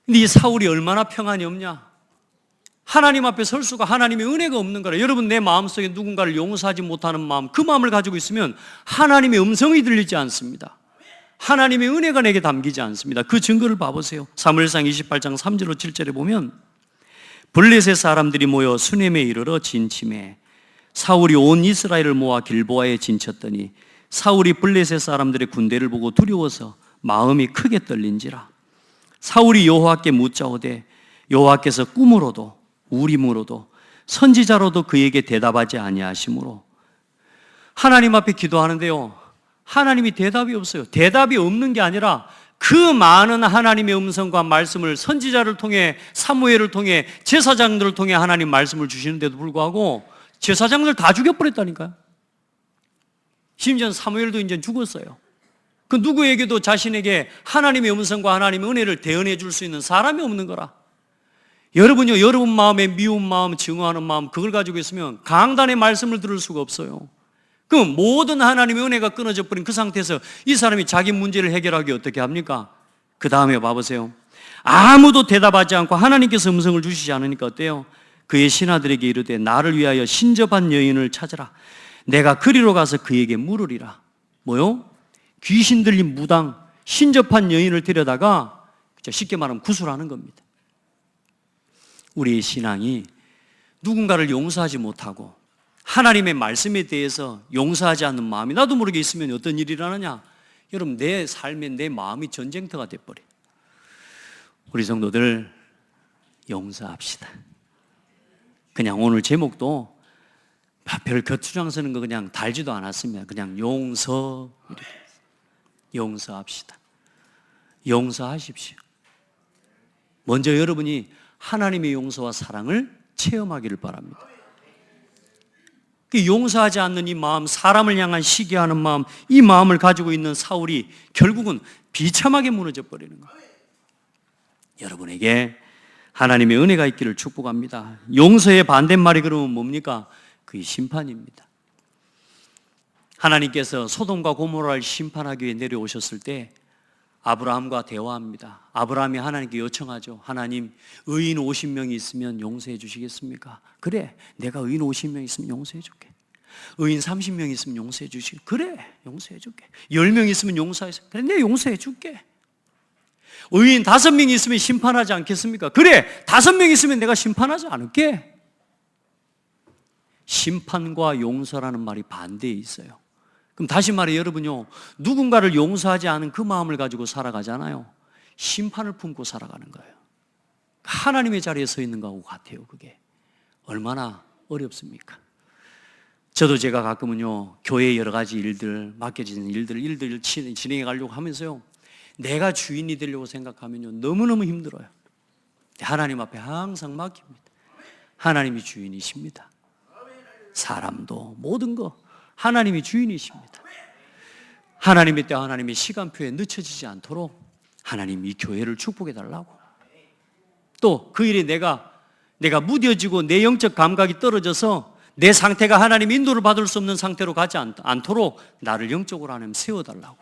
근데 이 사울이 얼마나 평안이 없냐? 하나님 앞에 설 수가 하나님의 은혜가 없는 거라. 여러분, 내 마음속에 누군가를 용서하지 못하는 마음, 그 마음을 가지고 있으면 하나님의 음성이 들리지 않습니다. 하나님의 은혜가 내게 담기지 않습니다. 그 증거를 봐보세요. 사무엘상 28장 3절로 7절에 보면 블레셋 사람들이 모여 수넴에 이르러 진침해 사울이 온 이스라엘을 모아 길보아에 진쳤더니 사울이 블레셋 사람들의 군대를 보고 두려워서 마음이 크게 떨린지라. 사울이 여호와께 묻자오되 여호와께서 꿈으로도 우림으로도 선지자로도 그에게 대답하지 아니하시므로. 하나님 앞에 기도하는데요, 하나님이 대답이 없어요. 대답이 없는 게 아니라 그 많은 하나님의 음성과 말씀을 선지자를 통해, 사무엘을 통해, 제사장들을 통해 하나님 말씀을 주시는데도 불구하고 제사장들 다 죽여버렸다니까요. 심지어 사무엘도 이제 죽었어요. 그 누구에게도 자신에게 하나님의 음성과 하나님의 은혜를 대언해 줄 수 있는 사람이 없는 거라. 여러분요, 여러분 마음에 미운 마음, 증오하는 마음, 그걸 가지고 있으면 강단의 말씀을 들을 수가 없어요. 그 모든 하나님의 은혜가 끊어져 버린 그 상태에서 이 사람이 자기 문제를 해결하기 어떻게 합니까? 그 다음에 봐보세요. 아무도 대답하지 않고 하나님께서 음성을 주시지 않으니까 어때요? 그의 신하들에게 이르되 나를 위하여 신접한 여인을 찾으라. 내가 그리로 가서 그에게 물으리라. 뭐요? 귀신 들린 무당, 신접한 여인을 데려다가 쉽게 말하면 구술하는 겁니다. 우리의 신앙이 누군가를 용서하지 못하고 하나님의 말씀에 대해서 용서하지 않는 마음이 나도 모르게 있으면 어떤 일이 일어나냐? 여러분, 내 삶에 내 마음이 전쟁터가 돼버려요. 우리 성도들 용서합시다. 그냥 오늘 제목도 별 거추장 쓰는 거 그냥 달지도 않았습니다. 그냥 용서, 용서합시다. 용서하십시오. 먼저 여러분이 하나님의 용서와 사랑을 체험하기를 바랍니다. 용서하지 않는 이 마음, 사람을 향한 시기하는 마음, 이 마음을 가지고 있는 사울이 결국은 비참하게 무너져 버리는 거예요. 여러분에게 하나님의 은혜가 있기를 축복합니다. 용서의 반대말이 그러면 뭡니까? 그게 심판입니다. 하나님께서 소돔과 고모라를 심판하기 위해 내려오셨을 때 아브라함과 대화합니다. 아브라함이 하나님께 요청하죠. 하나님, 의인 50명이 있으면 용서해 주시겠습니까? 그래, 내가 의인 50명 있으면 용서해 줄게. 의인 30명 있으면 용서해 주시게. 그래, 용서해 줄게. 10명 있으면 용서해 줄게. 그래, 내가 용서해 줄게. 의인 5명 있으면 심판하지 않겠습니까? 그래, 5명 있으면 내가 심판하지 않을게. 심판과 용서라는 말이 반대에 있어요. 그럼 다시 말해 여러분요, 누군가를 용서하지 않은 그 마음을 가지고 살아가잖아요. 심판을 품고 살아가는 거예요. 하나님의 자리에 서 있는 거하고 같아요. 그게 얼마나 어렵습니까? 저도 제가 가끔은요, 교회 여러 가지 일들, 맡겨지는 일들을 진행해 가려고 하면서요, 내가 주인이 되려고 생각하면요, 너무너무 힘들어요. 하나님 앞에 항상 맡깁니다. 하나님이 주인이십니다. 사람도 모든 거 하나님이 주인이십니다. 하나님의 때와 하나님의 시간표에 늦춰지지 않도록 하나님 이 교회를 축복해 달라고, 또 그 일에 내가 무뎌지고 내 영적 감각이 떨어져서 내 상태가 하나님 인도를 받을 수 없는 상태로 가지 않도록 나를 영적으로 하나님 세워달라고.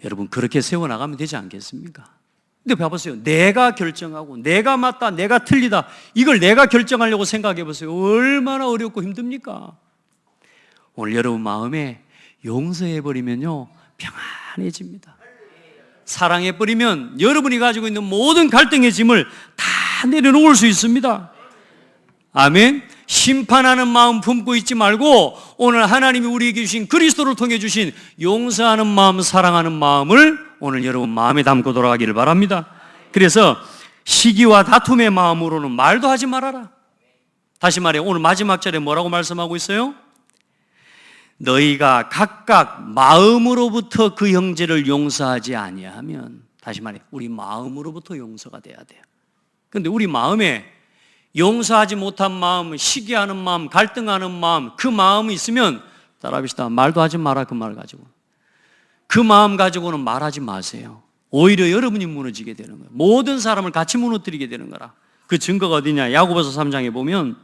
여러분, 그렇게 세워나가면 되지 않겠습니까? 근데 봐보세요. 내가 결정하고 내가 맞다, 내가 틀리다, 이걸 내가 결정하려고 생각해 보세요. 얼마나 어렵고 힘듭니까? 오늘 여러분 마음에 용서해버리면요, 평안해집니다. 사랑해버리면 여러분이 가지고 있는 모든 갈등의 짐을 다 내려놓을 수 있습니다. 아멘. 심판하는 마음 품고 있지 말고 오늘 하나님이 우리에게 주신 그리스도를 통해 주신 용서하는 마음, 사랑하는 마음을 오늘 여러분 마음에 담고 돌아가기를 바랍니다. 그래서 시기와 다툼의 마음으로는 말도 하지 말아라. 다시 말해, 오늘 마지막 절에 뭐라고 말씀하고 있어요? 너희가 각각 마음으로부터 그 형제를 용서하지 아니하면, 다시 말해, 우리 마음으로부터 용서가 돼야 돼요. 그런데 우리 마음에 용서하지 못한 마음, 시기하는 마음, 갈등하는 마음, 그 마음이 있으면 따라합시다. 말도 하지 마라. 그 말 가지고, 그 마음 가지고는 말하지 마세요. 오히려 여러분이 무너지게 되는 거예요. 모든 사람을 같이 무너뜨리게 되는 거라. 그 증거가 어디냐? 야고보서 3장에 보면,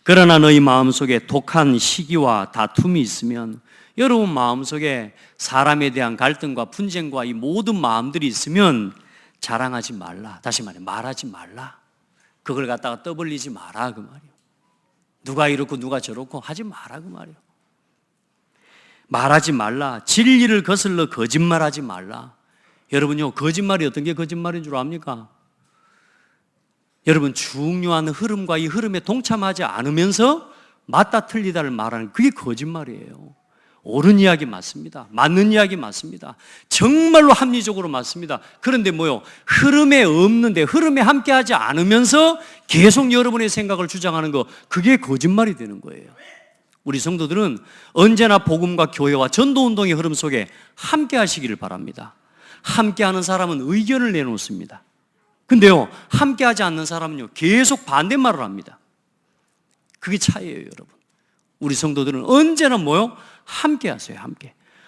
그러나 너희 마음속에 독한 시기와 다툼이 있으면, 여러분 마음속에 사람에 대한 갈등과 분쟁과 이 모든 마음들이 있으면 자랑하지 말라. 다시 말해, 말하지 말라. 그걸 갖다가 떠벌리지 마라, 그 말이에요. 누가 이렇고 누가 저렇고 하지 마라, 그 말이에요. 말하지 말라. 진리를 거슬러 거짓말하지 말라. 여러분요, 거짓말이 어떤 게 거짓말인 줄 압니까? 여러분, 중요한 흐름과 이 흐름에 동참하지 않으면서 맞다 틀리다를 말하는, 그게 거짓말이에요. 옳은 이야기 맞습니다. 맞는 이야기 맞습니다. 정말로 합리적으로 맞습니다. 그런데 뭐요? 흐름에 없는데, 흐름에 함께하지 않으면서 계속 여러분의 생각을 주장하는 거, 그게 거짓말이 되는 거예요. 우리 성도들은 언제나 복음과 교회와 전도운동의 흐름 속에 함께 하시기를 바랍니다. 함께하는 사람은 의견을 내놓습니다. 근데요, 함께하지 않는 사람은요, 계속 반대말을 합니다. 그게 차이예요, 여러분. 우리 성도들은 언제나 뭐요? 함께 하세요.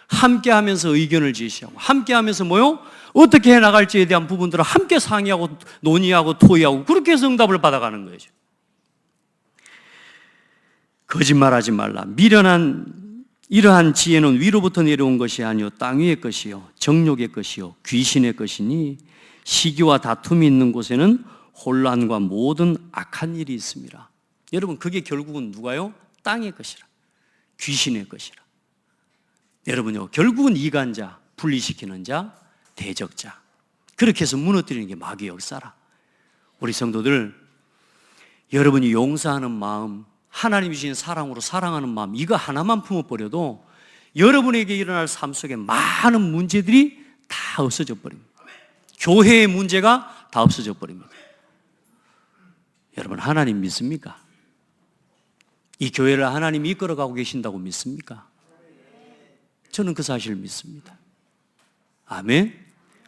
함께 하면서 의견을 제시하고, 함께 하면서 뭐요? 어떻게 해나갈지에 대한 부분들을 함께 상의하고 논의하고 토의하고, 그렇게 해서 응답을 받아가는 거죠. 거짓말하지 말라. 미련한 이러한 지혜는 위로부터 내려온 것이 아니요 땅 위의 것이요 정욕의 것이요 귀신의 것이니, 시기와 다툼이 있는 곳에는 혼란과 모든 악한 일이 있습니다. 여러분, 그게 결국은 누가요? 땅의 것이라, 귀신의 것이라. 여러분요, 결국은 이간자, 분리시키는 자, 대적자, 그렇게 해서 무너뜨리는 게 마귀의 역사라. 우리 성도들, 여러분이 용서하는 마음, 하나님이 주신 사랑으로 사랑하는 마음, 이거 하나만 품어버려도 여러분에게 일어날 삶 속에 많은 문제들이 다 없어져 버립니다. 교회의 문제가 다 없어져 버립니다. 여러분, 하나님 믿습니까? 이 교회를 하나님이 이끌어가고 계신다고 믿습니까? 저는 그 사실을 믿습니다. 아멘.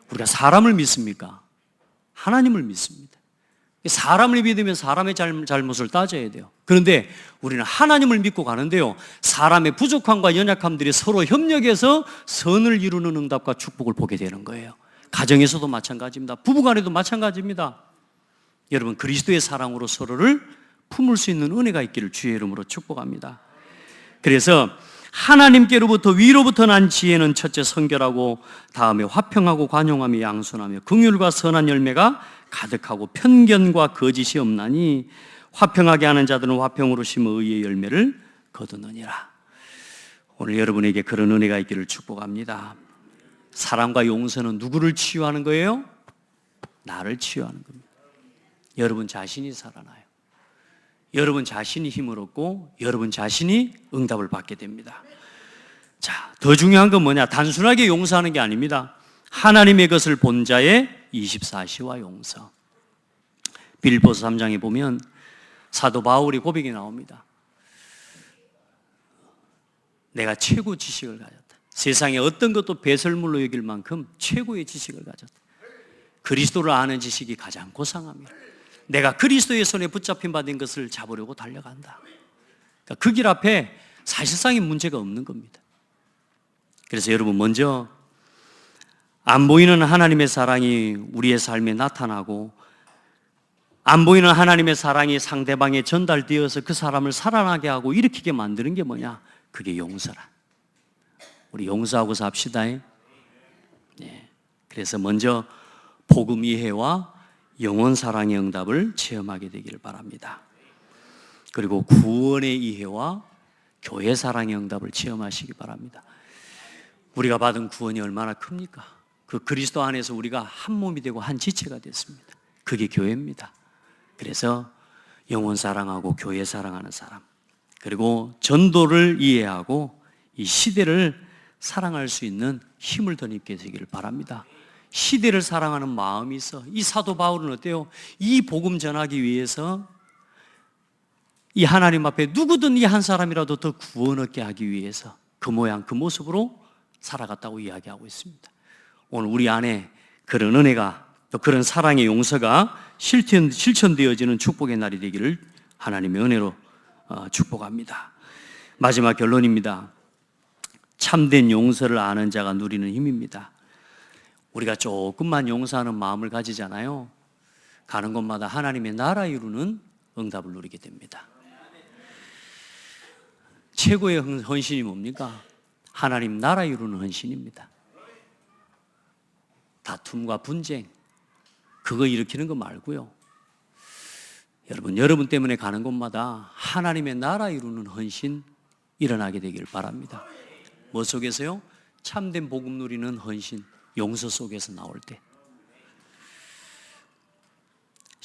우리가 사람을 믿습니까? 하나님을 믿습니다. 사람을 믿으면 사람의 잘못을 따져야 돼요. 그런데 우리는 하나님을 믿고 가는데요, 사람의 부족함과 연약함들이 서로 협력해서 선을 이루는 응답과 축복을 보게 되는 거예요. 가정에서도 마찬가지입니다. 부부간에도 마찬가지입니다. 여러분, 그리스도의 사랑으로 서로를 품을 수 있는 은혜가 있기를 주의 이름으로 축복합니다. 그래서 하나님께로부터 위로부터 난 지혜는 첫째 성결하고, 다음에 화평하고 관용하며 양순하며 긍휼과 선한 열매가 가득하고 편견과 거짓이 없나니, 화평하게 하는 자들은 화평으로 심어 의의 열매를 거두느니라. 오늘 여러분에게 그런 은혜가 있기를 축복합니다. 사랑과 용서는 누구를 치유하는 거예요? 나를 치유하는 겁니다. 여러분 자신이 살아나요. 여러분 자신이 힘을 얻고 여러분 자신이 응답을 받게 됩니다. 자, 더 중요한 건 뭐냐? 단순하게 용서하는 게 아닙니다. 하나님의 것을 본 자의 24시와 용서. 빌립보서 3장에 보면 사도 바울이 고백이 나옵니다. 내가 최고 지식을 가졌다. 세상에 어떤 것도 배설물로 여길 만큼 최고의 지식을 가졌다. 그리스도를 아는 지식이 가장 고상하며 내가 그리스도의 손에 붙잡힌 바 된 것을 잡으려고 달려간다. 그러니까 그 길 앞에 사실상의 문제가 없는 겁니다. 그래서 여러분, 먼저 안 보이는 하나님의 사랑이 우리의 삶에 나타나고 안 보이는 하나님의 사랑이 상대방에 전달되어서 그 사람을 살아나게 하고 일으키게 만드는 게 뭐냐? 그게 용서라. 우리 용서하고 삽시다. 네. 그래서 먼저 복음 이해와 영원 사랑의 응답을 체험하게 되기를 바랍니다. 그리고 구원의 이해와 교회 사랑의 응답을 체험하시기 바랍니다. 우리가 받은 구원이 얼마나 큽니까? 그 그리스도 안에서 우리가 한 몸이 되고 한 지체가 됐습니다. 그게 교회입니다. 그래서 영원 사랑하고 교회 사랑하는 사람, 그리고 전도를 이해하고 이 시대를 사랑할 수 있는 힘을 더 입게 되기를 바랍니다. 시대를 사랑하는 마음이 있어. 이 사도 바울은 어때요? 이 복음 전하기 위해서 이 하나님 앞에 누구든 이 한 사람이라도 더 구원 얻게 하기 위해서 그 모양 그 모습으로 살아갔다고 이야기하고 있습니다. 오늘 우리 안에 그런 은혜가, 또 그런 사랑의 용서가 실천되어지는 축복의 날이 되기를 하나님의 은혜로 축복합니다. 마지막 결론입니다. 참된 용서를 아는 자가 누리는 힘입니다. 우리가 조금만 용서하는 마음을 가지잖아요. 가는 곳마다 하나님의 나라 이루는 응답을 누리게 됩니다. 최고의 헌신이 뭡니까? 하나님 나라 이루는 헌신입니다. 다툼과 분쟁, 그거 일으키는 거 말고요. 여러분 때문에 가는 곳마다 하나님의 나라 이루는 헌신 일어나게 되길 바랍니다. 뭐 속에서요? 참된 복음 누리는 헌신, 용서 속에서 나올 때.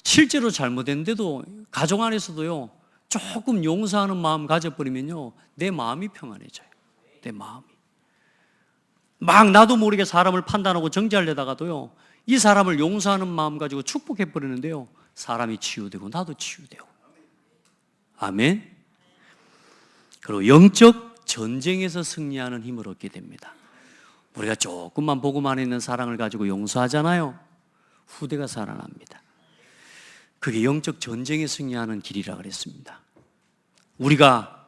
실제로 잘못했는데도 가정 안에서도요, 조금 용서하는 마음 가져버리면요, 내 마음이 평안해져요. 내 마음이. 막 나도 모르게 사람을 판단하고 정죄하려다가도요, 이 사람을 용서하는 마음 가지고 축복해버리는데요, 사람이 치유되고 나도 치유되고. 아멘. 그리고 영적 전쟁에서 승리하는 힘을 얻게 됩니다. 우리가 조금만 복음 안에 있는 사랑을 가지고 용서하잖아요. 후대가 살아납니다. 그게 영적 전쟁에 승리하는 길이라 그랬습니다. 우리가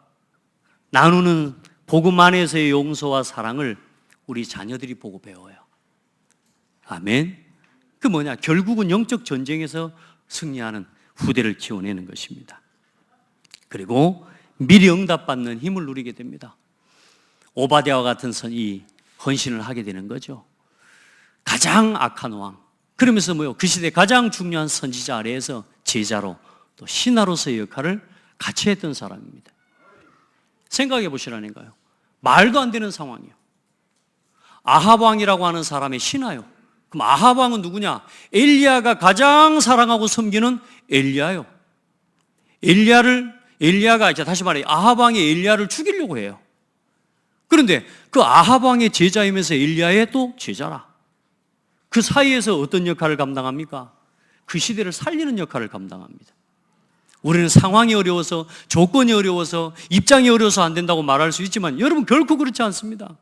나누는 복음 안에서의 용서와 사랑을 우리 자녀들이 보고 배워요. 아멘. 그 뭐냐? 결국은 영적 전쟁에서 승리하는 후대를 키워내는 것입니다. 그리고 미리 응답받는 힘을 누리게 됩니다. 오바댜와 같은 이 헌신을 하게 되는 거죠. 가장 악한 왕, 그러면서 뭐요? 그 시대 가장 중요한 선지자 아래에서 제자로 또 신하로서의 역할을 같이 했던 사람입니다. 생각해 보시라니까요. 말도 안 되는 상황이에요. 아합 왕이라고 하는 사람의 신하요. 그럼 아합 왕은 누구냐? 엘리야가 가장 사랑하고 섬기는 엘리야요. 엘리야가 이제 다시 말해 아합 왕이 엘리야를 죽이려고 해요. 그런데 그 아합 왕의 제자이면서 엘리야의 또 제자라. 그 사이에서 어떤 역할을 감당합니까? 그 시대를 살리는 역할을 감당합니다. 우리는 상황이 어려워서, 조건이 어려워서, 입장이 어려워서 안 된다고 말할 수 있지만 여러분 결코 그렇지 않습니다.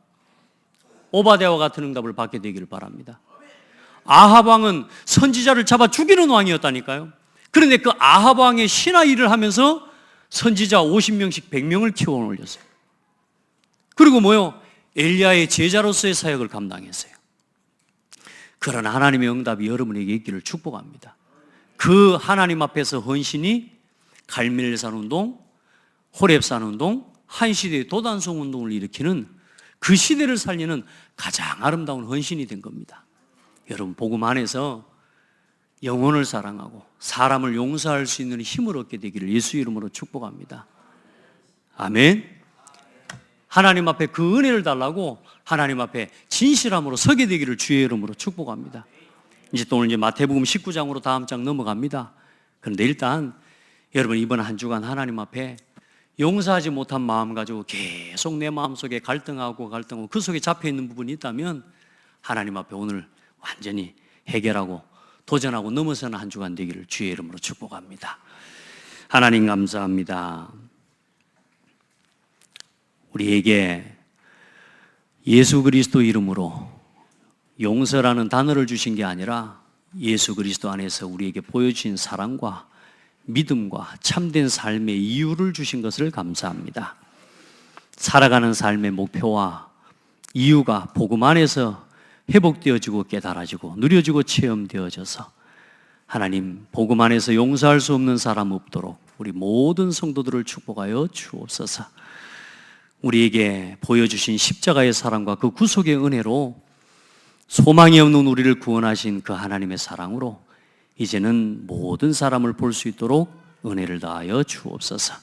오바댜와 같은 응답을 받게 되기를 바랍니다. 아합 왕은 선지자를 잡아 죽이는 왕이었다니까요. 그런데 그 아합 왕의 신하 일을 하면서 선지자 50명씩 100명을 키워 올렸어요. 그리고 뭐요? 엘리야의 제자로서의 사역을 감당했어요. 그런 하나님의 응답이 여러분에게 있기를 축복합니다. 그 하나님 앞에서 헌신이 갈멜산 운동, 호렙산 운동, 한 시대의 도단성 운동을 일으키는 그 시대를 살리는 가장 아름다운 헌신이 된 겁니다. 여러분 복음 안에서 영혼을 사랑하고 사람을 용서할 수 있는 힘을 얻게 되기를 예수 이름으로 축복합니다. 아멘. 하나님 앞에 그 은혜를 달라고 하나님 앞에 진실함으로 서게 되기를 주의 이름으로 축복합니다. 이제 또 오늘 마태복음 19장으로 다음 장 넘어갑니다. 그런데 일단 여러분 이번 한 주간 하나님 앞에 용서하지 못한 마음 가지고 계속 내 마음속에 갈등하고 그 속에 잡혀있는 부분이 있다면 하나님 앞에 오늘 완전히 해결하고 도전하고 넘어서는 한 주간 되기를 주의 이름으로 축복합니다. 하나님 감사합니다. 우리에게 예수 그리스도 이름으로 용서라는 단어를 주신 게 아니라 예수 그리스도 안에서 우리에게 보여주신 사랑과 믿음과 참된 삶의 이유를 주신 것을 감사합니다. 살아가는 삶의 목표와 이유가 복음 안에서 회복되어지고 깨달아지고 누려지고 체험되어져서 하나님 복음 안에서 용서할 수 없는 사람 없도록 우리 모든 성도들을 축복하여 주옵소서. 우리에게 보여주신 십자가의 사랑과 그 구속의 은혜로 소망이 없는 우리를 구원하신 그 하나님의 사랑으로 이제는 모든 사람을 볼 수 있도록 은혜를 다하여 주옵소서.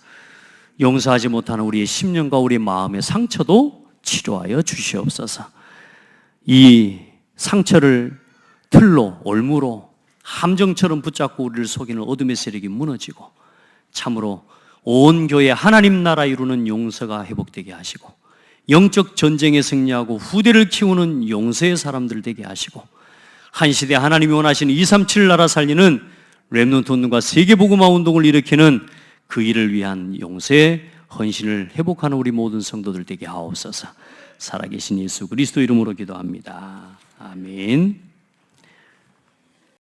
용서하지 못하는 우리의 심령과 우리의 마음의 상처도 치료하여 주시옵소서. 이 상처를 틀로 올무로 함정처럼 붙잡고 우리를 속이는 어둠의 세력이 무너지고 참으로 온 교회 하나님 나라 이루는 용서가 회복되게 하시고 영적 전쟁에 승리하고 후대를 키우는 용서의 사람들 되게 하시고 한 시대 하나님이 원하시는 237 나라 살리는 렘넌트 운동과 세계복음화 운동을 일으키는 그 일을 위한 용서의 헌신을 회복하는 우리 모든 성도들 되게 하옵소서. 살아계신 예수 그리스도 이름으로 기도합니다. 아멘.